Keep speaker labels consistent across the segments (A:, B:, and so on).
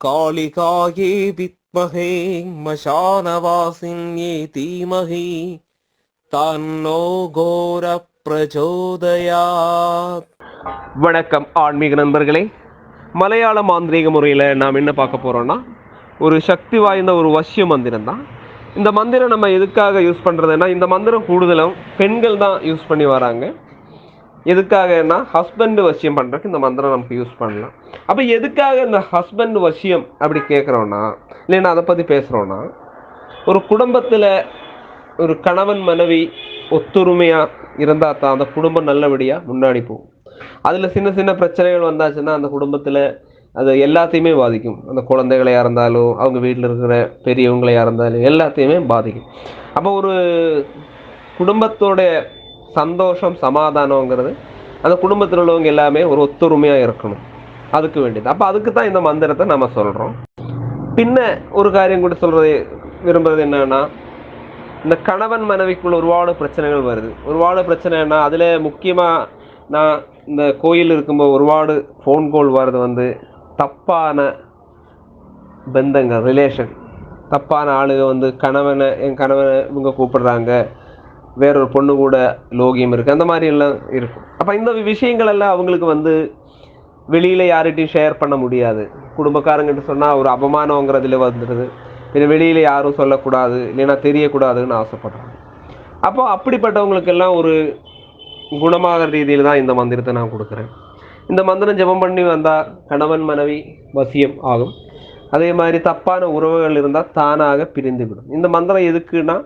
A: காளிகாயே வித்மஹே மசானவாசின்யே தீமஹி தன்னோ கோர பிரச்சோதயாத். வணக்கம் ஆன்மீக நண்பர்களே. மலையாள மாந்திரீக முறையில் நாம் என்ன பார்க்க போகிறோன்னா, ஒரு சக்தி வாய்ந்த ஒரு வசிய மந்திரம் தான். இந்த மந்திரம் நம்ம எதுக்காக யூஸ் பண்ணுறதுன்னா, இந்த மந்திரம் கூடுதலும் பெண்கள் தான் யூஸ் பண்ணி வராங்க. எதுக்காகனா ஹஸ்பண்ட் வசியம் பண்ணுறதுக்கு இந்த மந்திரம் நமக்கு யூஸ் பண்ணலாம். அப்போ எதுக்காக இந்த ஹஸ்பண்ட் வசியம் அப்படி கேட்குறோன்னா, இல்லைன்னா அதை பற்றி பேசுகிறோன்னா, ஒரு குடும்பத்தில் ஒரு கணவன் மனைவி ஒத்துரிமையாக இருந்தால் தான் அந்த குடும்பம் நல்லபடியாக முன்னாடி போகும். அதில் சின்ன சின்ன பிரச்சனைகள் வந்தாச்சுன்னா அந்த குடும்பத்தில் அது எல்லாத்தையுமே பாதிக்கும். அந்த குழந்தைகளையாக இருந்தாலும், அவங்க வீட்டில் இருக்கிற பெரியவங்களையாக இருந்தாலும் எல்லாத்தையுமே பாதிக்கும். அப்போ ஒரு குடும்பத்தோட சந்தோஷம் சமாதானங்கிறது அந்த குடும்பத்தில் உள்ளவங்க எல்லாமே ஒரு ஒத்துரிமையாக இருக்கணும். அதுக்கு வேண்டியது. அப்போ அதுக்கு தான் இந்த மந்திரத்தை நம்ம சொல்கிறோம். பின்ன ஒரு காரியம் கூட சொல்கிறது விரும்புகிறது என்னன்னா, இந்த கணவன் மனைவிக்குள்ள ஒருபாடு பிரச்சனைகள் வருது. ஒருபாடு பிரச்சனைன்னா அதில் முக்கியமாக நான் இந்த கோயில் இருக்கும்போது ஒருபாடு ஃபோன் கால் வர்றது தப்பான பந்தங்கள், ரிலேஷன், தப்பான ஆளுங்க என் கணவனை இவங்க கூப்பிடுறாங்க, வேறொரு பொண்ணு கூட லோகியம் இருக்குது, அந்த மாதிரி எல்லாம் இருக்கும். அப்போ இந்த விஷயங்கள் எல்லாம் அவங்களுக்கு வெளியில் யார்கிட்டையும் ஷேர் பண்ண முடியாது. குடும்பக்காரங்கிட்ட சொன்னால் ஒரு அபமானங்கிறதுல வந்துடுது. பின்ன வெளியில் யாரும் சொல்லக்கூடாது, இல்லைன்னா தெரியக்கூடாதுன்னு ஆசைப்படுறாங்க. அப்போ அப்படிப்பட்டவங்களுக்கெல்லாம் ஒரு குணமாகிற ரீதியில் தான் இந்த மந்திரத்தை நான் கொடுக்குறேன். இந்த மந்திரம் ஜெபம் பண்ணி வந்தால் கணவன் மனைவி வசியம் ஆகும். அதே மாதிரி தப்பான உறவுகள் இருந்தால் தானாக பிரிந்துவிடும். இந்த மந்திரம் எதுக்குன்னா,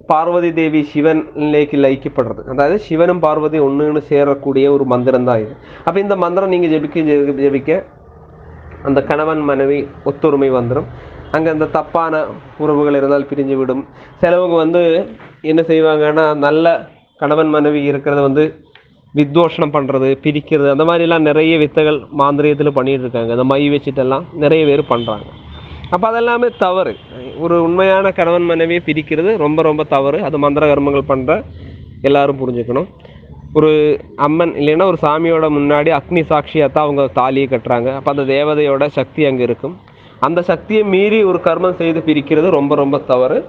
A: பார்வதி தேவி சிவன்லேக்கு லயிக்கப்படுறது, அதாவது சிவனும் பார்வதி ஒன்றுன்னு சேரக்கூடிய ஒரு மந்திரம் தான் இது. அப்போ இந்த மந்திரம் நீங்கள் ஜெபிக்க அந்த கணவன் மனைவி ஒத்துரிமை வந்துடும். அங்கே அந்த தப்பான உறவுகள் இருந்தால் பிரிஞ்சு விடும். சிலவங்க என்ன செய்வாங்கன்னா, நல்ல கணவன் மனைவி இருக்கிறத வித்வோஷனம் பண்ணுறது, பிரிக்கிறது, அந்த மாதிரிலாம் நிறைய வித்தைகள் மாந்திரியத்தில் பண்ணிகிட்டு இருக்காங்க. அந்த மை வச்சுட்டெல்லாம் நிறைய பேர் பண்ணுறாங்க. அப்போ அதெல்லாமே தவறு. ஒரு உண்மையான கணவன் மனைவியை பிரிக்கிறது ரொம்ப ரொம்ப தவறு. அது மந்திர கர்மங்கள் பண்ணுற எல்லாரும் புரிஞ்சுக்கணும். ஒரு அம்மன் இல்லைன்னா ஒரு சாமியோட முன்னாடி அக்னி சாட்சியாக தான் அவங்க தாலியை கட்டுறாங்க. அப்போ அந்த தேவதையோட சக்தி அங்கே இருக்கும். அந்த சக்தியை மீறி ஒரு கர்மம் செய்து பிரிக்கிறது ரொம்ப ரொம்ப தவறு.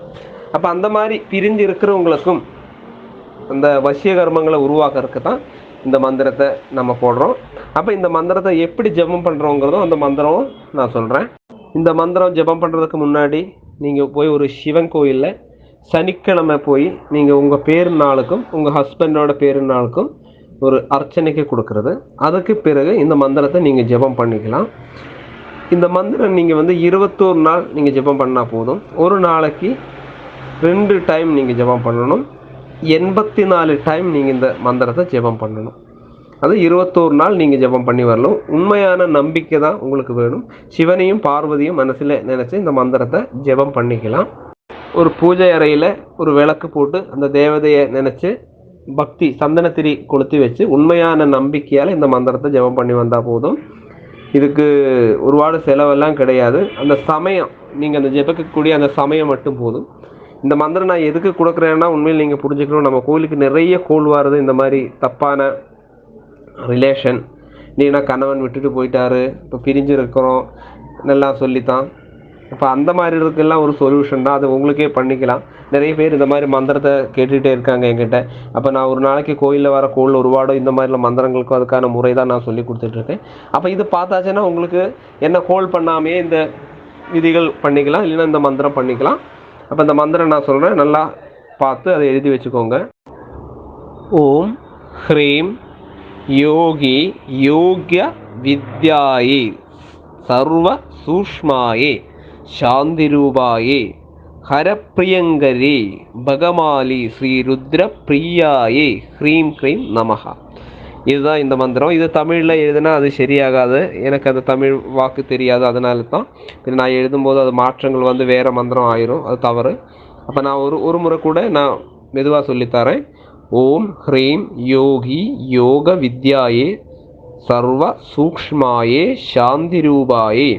A: அப்போ அந்த மாதிரி பிரிஞ்சு இருக்கிறவங்களுக்கும் அந்த வசிய கர்மங்களை உருவாக்குறதுக்கு தான் இந்த மந்திரத்தை நம்ம போடுறோம். அப்போ இந்த மந்திரத்தை எப்படி ஜெபம் பண்ணுறோங்கிறதும் அந்த மந்திரம் நான் சொல்கிறேன். இந்த மந்திரம் ஜெபம் பண்ணுறதுக்கு முன்னாடி நீங்கள் போய் ஒரு சிவன் கோயிலில் சனிக்கிழமை போய் நீங்கள் உங்கள் பேரு நாளுக்கும் உங்கள் ஹஸ்பண்டோட பேரு நாளுக்கும் ஒரு அர்ச்சனைக்கு கொடுக்கறது. அதுக்கு பிறகு இந்த மந்திரத்தை நீங்கள் ஜெபம் பண்ணிக்கலாம். இந்த மந்திரம் நீங்கள் 21 நாள் நீங்கள் ஜெபம் பண்ணால் போதும். ஒரு நாளைக்கு 2 டைம் நீங்கள் ஜெபம் பண்ணணும். 84 டைம் நீங்கள் இந்த மந்திரத்தை ஜெபம் பண்ணணும். அது 21 நாள் நீங்கள் ஜெபம் பண்ணி வரணும். உண்மையான நம்பிக்கை தான் உங்களுக்கு வேணும். சிவனையும் பார்வதியும் மனசில் நினச்சி இந்த மந்திரத்தை ஜெபம் பண்ணிக்கலாம். ஒரு பூஜை அறையில் ஒரு விளக்கு போட்டு அந்த தேவதையை நினச்சி பக்தி சந்தனத்திரி கொளுத்தி வச்சு உண்மையான நம்பிக்கையால் இந்த மந்திரத்தை ஜெபம் பண்ணி வந்தால் போதும். இதுக்கு ஒருபாடு செலவெல்லாம் கிடையாது. அந்த சமயம் நீங்கள் அந்த ஜெபிக்கக்கூடிய அந்த சமயம் மட்டும் போதும். இந்த மந்திரம் நான் எதுக்கு கொடுக்குறேன்னா, உண்மையில் நீங்கள் புரிஞ்சுக்கணும், நம்ம கோயிலுக்கு நிறைய கோல் வருது. இந்த மாதிரி தப்பான ரிலேஷன், நீனா கணவன் விட்டுட்டு போயிட்டாரு, இப்போ பிரிஞ்சு இருக்கிறோம் நல்லா சொல்லித்தான். இப்போ அந்த மாதிரி இதுக்கெல்லாம் ஒரு சொல்யூஷன் தான். அது உங்களுக்கே பண்ணிக்கலாம். நிறைய பேர் இந்த மாதிரி மந்திரத்தை கேட்டுகிட்டே இருக்காங்க என்கிட்ட. அப்போ நான் ஒரு நாளைக்கு கோயிலில் வர கோவில் ஒருபாடோ இந்த மாதிரிலாம் மந்திரங்களுக்கும் அதுக்கான முறை தான் நான் சொல்லி கொடுத்துட்ருக்கேன். அப்போ இது பார்த்தாச்சுன்னா உங்களுக்கு என்ன கோல் பண்ணாமையே இந்த விதிகள் பண்ணிக்கலாம், இல்லைன்னா இந்த மந்திரம் பண்ணிக்கலாம். அப்போ இந்த மந்திரம் நான் சொல்கிறேன், நல்லா பார்த்து அதை எழுதி வச்சுக்கோங்க. ஓம் ஹ்ரீம் யோகி யோக்ய வித்யாயே சர்வ சூஷ்மாயே சாந்திரூபாயே ஹரப்பிரியங்கரே பகமாலி ஸ்ரீ ருத்ர பிரியாயே ஹ்ரீம் க்ரீம் நமஹா. இதுதான் இந்த மந்திரம். இது தமிழில் எழுதுனா அது சரியாகாது. எனக்கு அந்த தமிழ் வாக்கு தெரியாது. அதனால தான் நான் எழுதும்போது அது மாற்றங்கள் வேறு மந்திரம் ஆயிரும். அது தவறு. அப்போ நான் ஒரு முறை கூட நான் மெதுவாக சொல்லித்தரேன். ஓம் ஹ்ரீம் யோகி யோக வித்யாயே சர்வ சூக்ஷ்மாயே சாந்திரூபாயே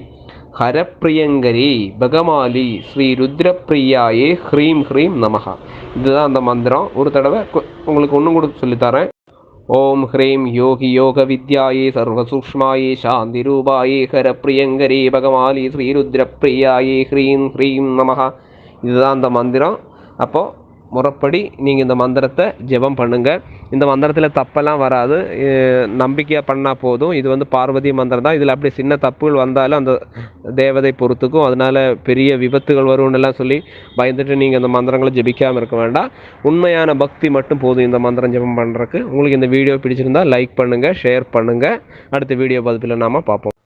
A: ஹரப்பிரியங்கரே பகமாலி ஸ்ரீ ருத்ரப்பிரியாயே ஹ்ரீம் ஹ்ரீம் நமஹா. இதுதான் அந்த மந்திரம். ஒரு தடவை உங்களுக்கு ஒன்றும் கூட சொல்லித்தரேன். ஓம் ஹ்ரீம் யோகி யோக வித்யாயே சர்வசூக்ஷ்மாயே சாந்தி ரூபாயே ஹர பிரியங்கரே பகவாலி ஸ்ரீருத்ர பிரியாயே ஹ்ரீம் ஹ்ரீம் நமஹ. இதுதான் அந்த மந்திரம். அப்போது முறைப்படி நீங்கள் இந்த மந்திரத்தை ஜெபம் பண்ணுங்கள். இந்த மந்திரத்தில் தப்பெல்லாம் வராது, நம்பிக்கையாக பண்ணால் போதும். இது வந்து பார்வதி மந்திரம் தான். இதில் அப்படி சின்ன தப்புகள் வந்தாலும் அந்த தேவதை பொறுத்துக்கும், அதனால் பெரிய விபத்துகள் வரும்னெல்லாம் சொல்லி பயந்துட்டு நீங்கள் இந்த மந்திரங்களை ஜெபிக்காமல் இருக்க வேண்டாம். உண்மையான பக்தி மட்டும் போதும் இந்த மந்திரம் ஜெபம் பண்ணுறதுக்கு. உங்களுக்கு இந்த வீடியோ பிடிச்சிருந்தால் லைக் பண்ணுங்கள், ஷேர் பண்ணுங்கள். அடுத்த வீடியோ பதிப்பில் நாம் பார்ப்போம்.